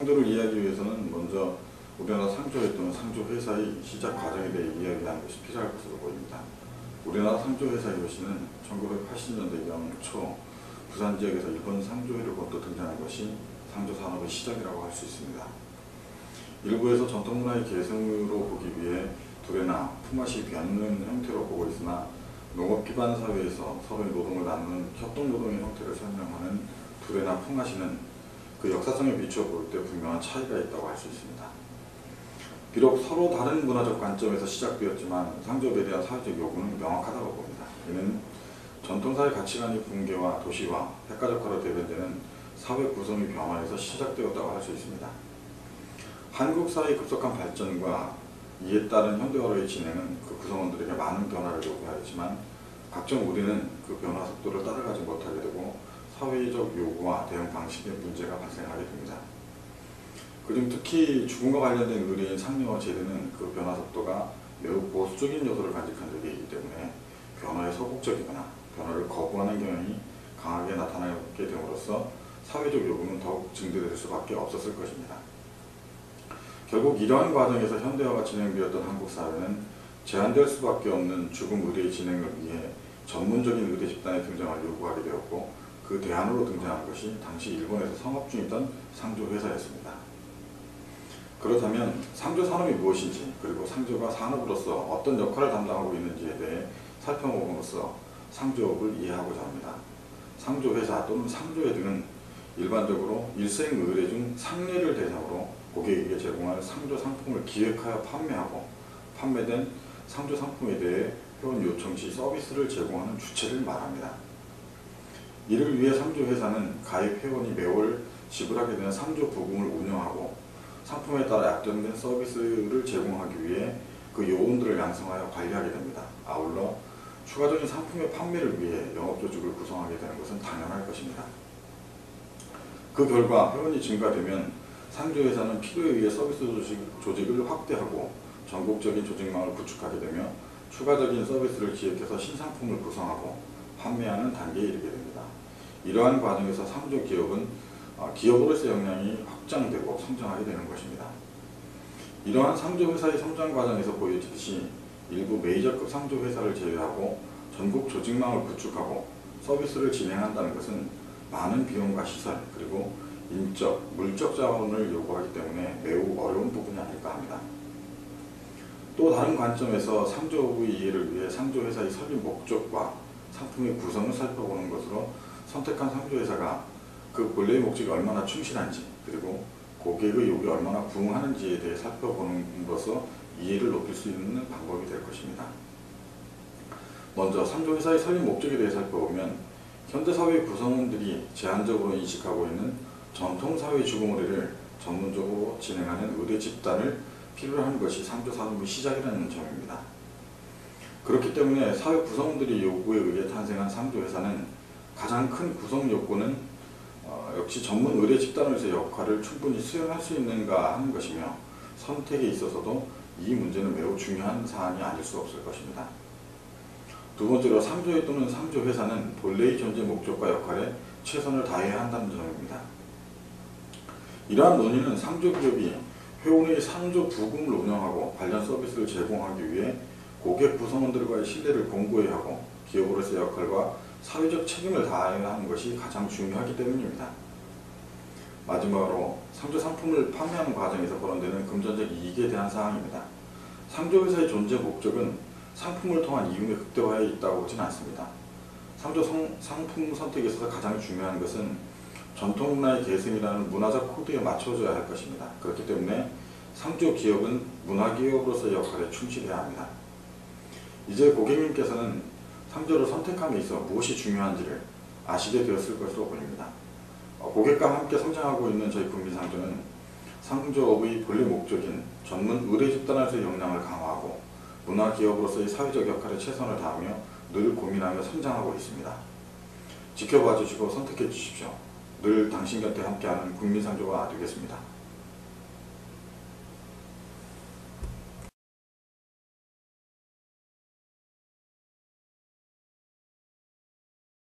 상조를 이해하기 위해서는 먼저 우리나라 상조회 또는 상조회사의 시작 과정에 대해 이야기하는 것이 필요할 것으로 보입니다. 우리나라 상조회사의 요시는 1980년대경 초 부산 지역에서 일본 상조회를 본토 등장한 것이 상조산업의 시작이라고 할 수 있습니다. 일부에서 전통문화의 계승으로 보기 위해 두레나 품앗이 변는 형태로 보고 있으나 농업기반 사회에서 서로의 노동을 나누는 협동노동의 형태를 설명하는 두레나 품앗이는 그 역사성에 비추어 볼 때 분명한 차이가 있다고 할 수 있습니다. 비록 서로 다른 문화적 관점에서 시작되었지만 상조업에 대한 사회적 요구는 명확하다고 봅니다. 이는 전통사회 가치관의 붕괴와 도시화, 백가적화로 대변되는 사회 구성의 변화에서 시작되었다고 할 수 있습니다. 한국 사회의 급속한 발전과 이에 따른 현대화로의 진행은 그 구성원들에게 많은 변화를 요구하였지만 각종 우리는 그 변화 속도를 따라가지 못하게 되고 사회적 요구와 대응 방식의 문제가 발생하게 됩니다. 그중 특히 죽음과 관련된 의례인 상례와 제도는 그 변화 속도가 매우 보수적인 요소를 간직한 적이 있기 때문에 변화에 소극적이거나 변화를 거부하는 경향이 강하게 나타나게 됨으로써 사회적 요구는 더욱 증대될 수밖에 없었을 것입니다. 결국 이러한 과정에서 현대화가 진행되었던 한국 사회는 제한될 수밖에 없는 죽음 의례의 진행을 위해 전문적인 의대 집단의 등장을 요구하게 되었고 그 대안으로 등장한 것이 당시 일본에서 성업 중이던 상조회사였습니다. 그렇다면 상조산업이 무엇인지 그리고 상조가 산업으로서 어떤 역할을 담당하고 있는지에 대해 살펴봄으로써 상조업을 이해하고자 합니다. 상조회사 또는 상조회 등은 일반적으로 일생의례 중 상례를 대상으로 고객에게 제공할 상조 상품을 기획하여 판매하고 판매된 상조 상품에 대해 회원 요청 시 서비스를 제공하는 주체를 말합니다. 이를 위해 상조회사는 가입 회원이 매월 지불하게 되는 상조 부금을 운영하고 상품에 따라 약정된 서비스를 제공하기 위해 그 요원들을 양성하여 관리하게 됩니다. 아울러 추가적인 상품의 판매를 위해 영업조직을 구성하게 되는 것은 당연할 것입니다. 그 결과 회원이 증가되면 상조회사는 필요에 의해 서비스 조직을 확대하고 전국적인 조직망을 구축하게 되며 추가적인 서비스를 기획해서 신상품을 구성하고 판매하는 단계에 이르게 됩니다. 이러한 과정에서 상조기업은 기업으로서의 역량이 확장되고 성장하게 되는 것입니다. 이러한 상조회사의 성장 과정에서 보여지듯이 일부 메이저급 상조회사를 제외하고 전국 조직망을 구축하고 서비스를 진행한다는 것은 많은 비용과 시설 그리고 인적, 물적 자원을 요구하기 때문에 매우 어려운 부분이 아닐까 합니다. 또 다른 관점에서 상조업의 이해를 위해 상조회사의 설립 목적과 상품의 구성을 살펴보는 것으로 선택한 상조회사가 그 본래의 목적이 얼마나 충실한지 그리고 고객의 요구에 얼마나 부응하는지에 대해 살펴보는으로써 이해를 높일 수 있는 방법이 될 것입니다. 먼저 상조회사의 설립 목적에 대해 살펴보면 현대사회 구성원들이 제한적으로 인식하고 있는 전통사회 죽음의례를 전문적으로 진행하는 의대 집단을 필요로 하는 것이 상조산업의 시작이라는 점입니다. 그렇기 때문에 사회 구성원들의 요구에 의해 탄생한 상조회사는 가장 큰 구성 요건은 역시 전문 의대 집단으로서의 역할을 충분히 수행할 수 있는가 하는 것이며 선택에 있어서도 이 문제는 매우 중요한 사안이 아닐 수 없을 것입니다. 두 번째로 상조회 또는 상조회사는 본래의 존재 목적과 역할에 최선을 다해야 한다는 점입니다. 이러한 논의는 상조기업이 회원의 상조 부금을 운영하고 관련 서비스를 제공하기 위해 고객 구성원들과의 신뢰를 공고해야 하고 기업으로서의 역할과 사회적 책임을 다해야 하는 것이 가장 중요하기 때문입니다. 마지막으로 상조 상품을 판매하는 과정에서 거론되는 금전적 이익에 대한 사항입니다. 상조회사의 존재 목적은 상품을 통한 이윤의 극대화에 있다고 보지는 않습니다. 상조 상품 선택에 있어서 가장 중요한 것은 전통문화의 계승이라는 문화적 코드에 맞춰줘야 할 것입니다. 그렇기 때문에 상조기업은 문화기업으로서의 역할에 충실해야 합니다. 이제 고객님께서는 상조를 선택함에 있어 무엇이 중요한지를 아시게 되었을 것으로 보입니다. 고객과 함께 성장하고 있는 저희 국민상조는 상조업의 본래 목적인 전문 의뢰 집단에서의 역량을 강화하고 문화기업으로서의 사회적 역할에 최선을 다하며 늘 고민하며 성장하고 있습니다. 지켜봐 주시고 선택해 주십시오. 늘 당신 곁에 함께하는 국민상조가 되겠습니다.